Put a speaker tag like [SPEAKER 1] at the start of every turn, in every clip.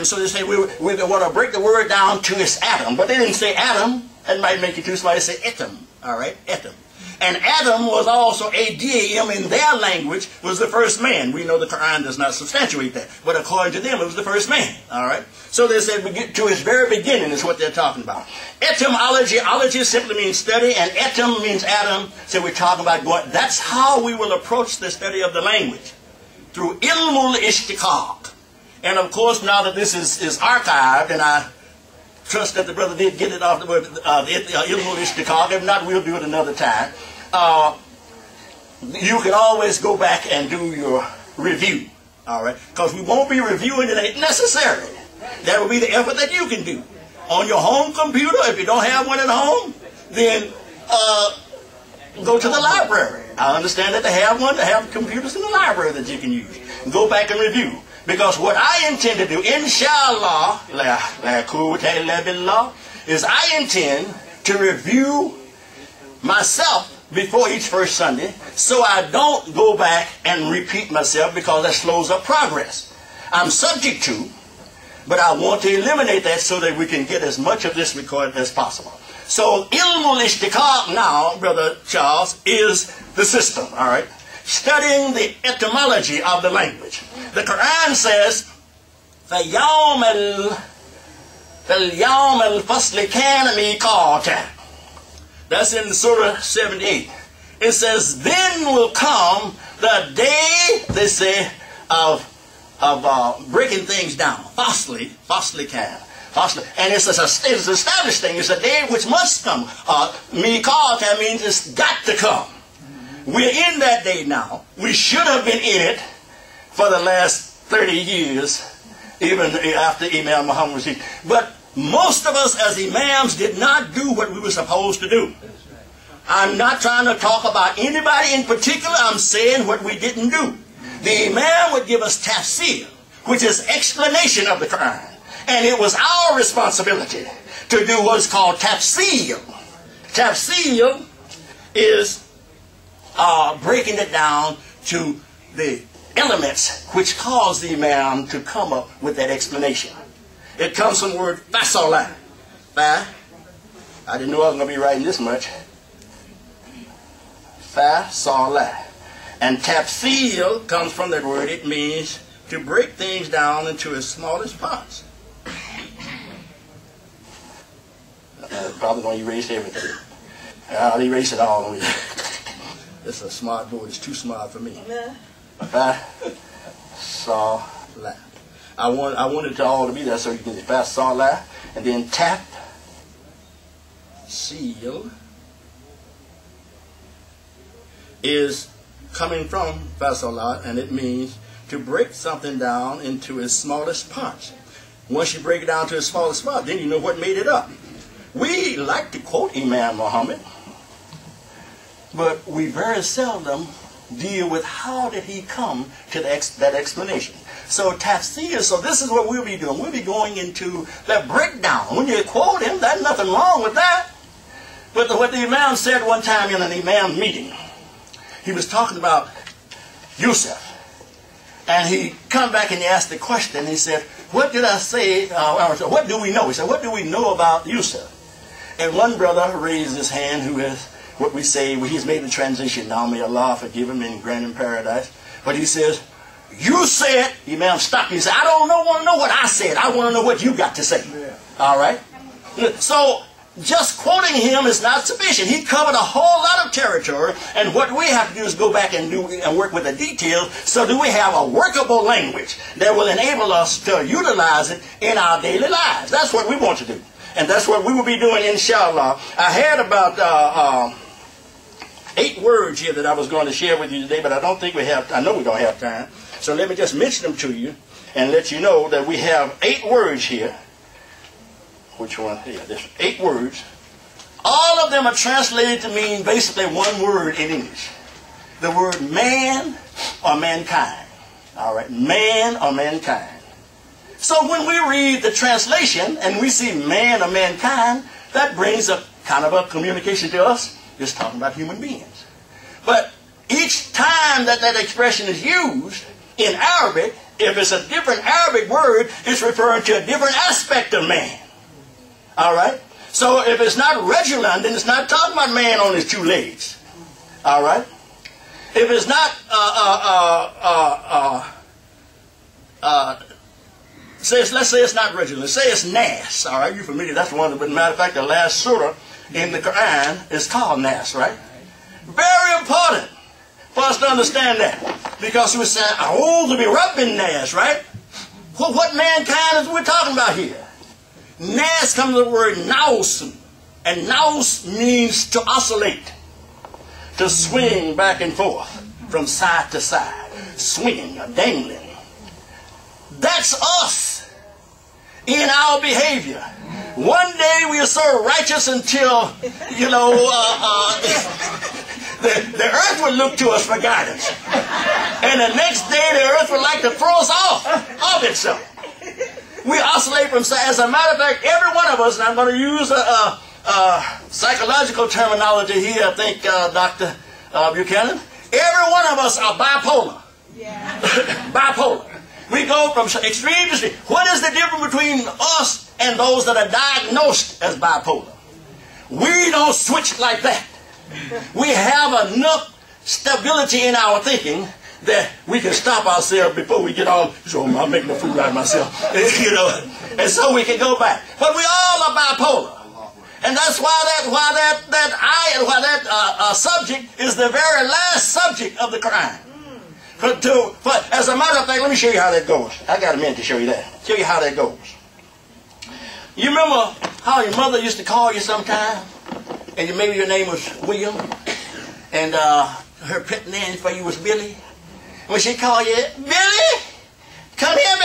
[SPEAKER 1] And so they say we want to break the word down to its atom. But they didn't say atom. That might make you too smart. They say etom. All right, etom. And Adam was also A-D-A-M in their language, was the first man. We know the Quran does not substantiate that. But according to them, it was the first man. All right. So they said to its very beginning is what they're talking about. Etymology, ology simply means study, and etom means Adam. So we're talking about going, that's how we will approach the study of the language. Through llmul-Ishtaqaaq. And of course, now that this is archived, and I trust that the brother did get it off the word, llmul-Ishtaqaaq. If not, we'll do it another time. You can always go back and do your review. All right? Because we won't be reviewing it ain't necessary. That will be the effort that you can do. On your home computer, if you don't have one at home, then go to the library. I understand that they have one. They have computers in the library that you can use. Go back and review. Because what I intend to do, inshallah, is I intend to review myself before each first Sunday, so I don't go back and repeat myself, because that slows up progress. I'm subject to, but I want to eliminate that so that we can get as much of this recorded as possible. So llmul-Ishtaqaaq now, Brother Charles, is the system, all right? Studying the etymology of the language. The Quran says, فَالْيَوْمَ الْفَصْلِ كَانَ مِيقَاتًا. That's in Surah 78. It says, then will come the day, they say, of breaking things down. Fasli can. And it's an established thing. It's a day which must come. Miqat means it's got to come. We're in that day now. We should have been in it for the last 30 years, even after Imam Mohammed was here. But most of us as imams did not do what we were supposed to do. I'm not trying to talk about anybody in particular. I'm saying what we didn't do. The imam would give us tafsir, which is explanation of the Quran. And it was our responsibility to do what's called tafsir. Tafsir is breaking it down to the elements which cause the imam to come up with that explanation. It comes from the word fasolah. I didn't know I was going to be writing this much. Fasolah. And tafsir comes from that word. It means to break things down into its smallest parts. Probably going to erase everything. I'll erase it all. It's a smart board. It's too smart for me. Fasolah. I want it to all to be there so you can fasolah, and then tap, seal is coming from fasolah, and it means to break something down into its smallest parts. Once you break it down to its smallest part, then you know what made it up. We like to quote Imam Mohammed, but we very seldom deal with how did he come to that explanation. So tafsir, so this is what we'll be doing. We'll be going into that breakdown. When you quote him, there's nothing wrong with that. But what the Imam said one time in an Imam meeting, he was talking about Yusuf. And he come back and he asked the question. He said, what did I say? What do we know? He said, what do we know about Yusuf? And one brother raised his hand, who is what we say, he's made the transition now. May Allah forgive him and grant him paradise. But he says, you said, Imam stopped. He said, I don't want to know what I said. I want to know what you got to say. Yeah. All right? So just quoting him is not sufficient. He covered a whole lot of territory, and what we have to do is go back and work with the details, so that we have a workable language that will enable us to utilize it in our daily lives. That's what we want to do. And that's what we will be doing, inshallah. I had about 8 words here that I was going to share with you today, but I don't think we have, I know we don't have time. So let me just mention them to you and let you know that we have 8 words here. Which one? Yeah, there's 8 words. All of them are translated to mean basically one word in English. The word man or mankind. All right, man or mankind. So when we read the translation and we see man or mankind, that brings a kind of a communication to us. It's talking about human beings. But each time that expression is used in Arabic, if it's a different Arabic word, it's referring to a different aspect of man. All right? So if it's not regular, then it's not talking about man on his two legs. All right? If it's not, let's say it's not regular. Let's say it's nas. All right? You're familiar. That's one of the, matter of fact, the last surah in the Quran is called nas, right? Very important for us to understand that. Because we say, to be rubbing nas, right? Well, what mankind is we talking about here? Nas comes from the word naus. And naus means to oscillate. To swing back and forth from side to side. Swinging or dangling. That's us in our behavior. One day we are so righteous until, you know, the earth would look to us for guidance. And the next day the earth would like to throw us off itself. We oscillate from side. As a matter of fact, every one of us, and I'm going to use psychological terminology here, I think, Dr. Buchanan, every one of us are bipolar. Yeah. Bipolar. We go from extreme to extreme. What is the difference between us and those that are diagnosed as bipolar? We don't switch like that. We have enough stability in our thinking that we can stop ourselves before we get on, so I'm making a fool out of myself, you know, and so we can go back. But we all are bipolar. And that's why that subject is the very last subject of the Quran. As a matter of fact, let me show you how that goes. I got a minute to show you that. Show you how that goes. You remember how your mother used to call you sometime? And maybe your name was William. And her pet name for you was Billy. When she called you, Billy, come here,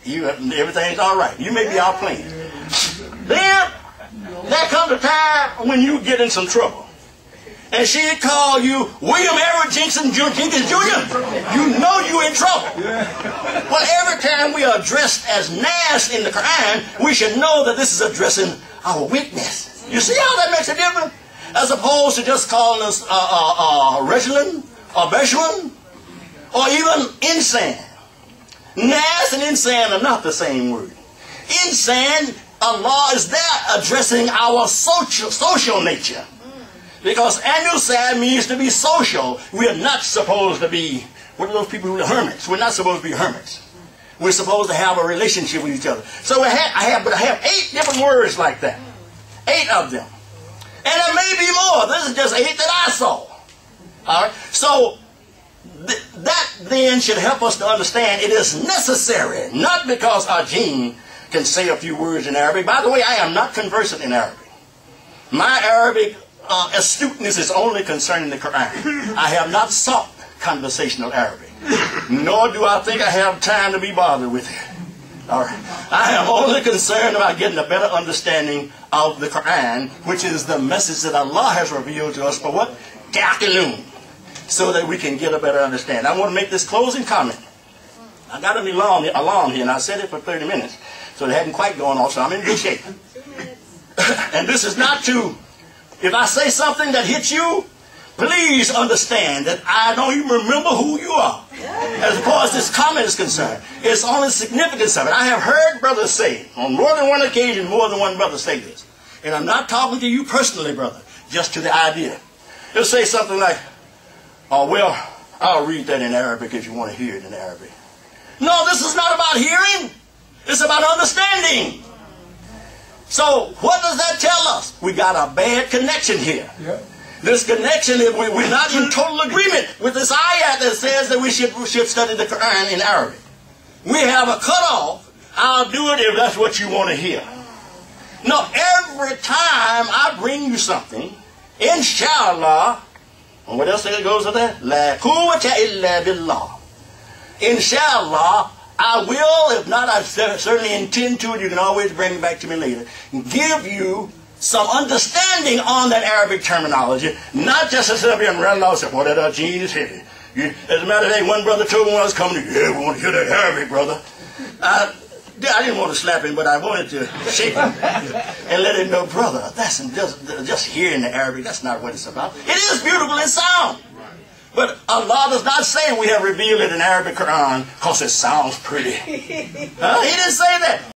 [SPEAKER 1] baby. Everything's all right. You may be all playing. Then, there comes a time when you get in some trouble. And she'd call you William Edward Jenkins Jr. You know you're in trouble. Well, every time we are addressed as Nas in the Quran, we should know that this is addressing our weakness. You see how that makes a difference? As opposed to just calling us Regiland or Beshwan or even insane. Nas and insane are not the same word. Insane, Allah is there addressing our social nature. Because anusad means to be social. We are not supposed to be, what are those people who are hermits? We're not supposed to be hermits. We're supposed to have a relationship with each other. So I have 8 different words like that. 8 of them. And there may be more. This is just 8 that I saw. All right? So that then should help us to understand it is necessary, not because Agin can say a few words in Arabic. By the way, I am not conversant in Arabic. My Arabic astuteness is only concerning the Quran. I have not sought conversational Arabic, nor do I think I have time to be bothered with it. All right. I am only concerned about getting a better understanding of the Quran, which is the message that Allah has revealed to us for what? Ta'qilun, so that we can get a better understanding. I want to make this closing comment. I got an alarm here, and I said it for 30 minutes, so it hadn't quite gone off, so I'm in good shape. And this is not to, if I say something that hits you, please understand that I don't even remember who you are. As far as this comment is concerned, it's on the significance of it. I have heard brothers say, on more than one occasion, more than one brother say this. And I'm not talking to you personally, brother, just to the idea. They'll say something like, oh, well, I'll read that in Arabic if you want to hear it in Arabic. No, this is not about hearing. It's about understanding. So what does that tell us? We got a bad connection here. Yeah. This connection, we're not in total agreement with this ayat that says that we should study the Quran in Arabic. We have a cutoff. I'll do it if that's what you want to hear. No, every time I bring you something, inshallah, and what else goes with that? La quwwata illa billah. Inshallah, I will, if not, I certainly intend to, and you can always bring it back to me later, give you some understanding on that Arabic terminology, not just to sit up here and run off and say, well, that gene is heavy. As a matter of fact, one brother told me when I was coming, yeah, we want to hear that Arabic, brother. I didn't want to slap him, but I wanted to shake him and let him know, brother, that's just hearing the Arabic, that's not what it's about. It is beautiful in sound. But Allah does not say we have revealed it in Arabic Quran because it sounds pretty. He didn't say that.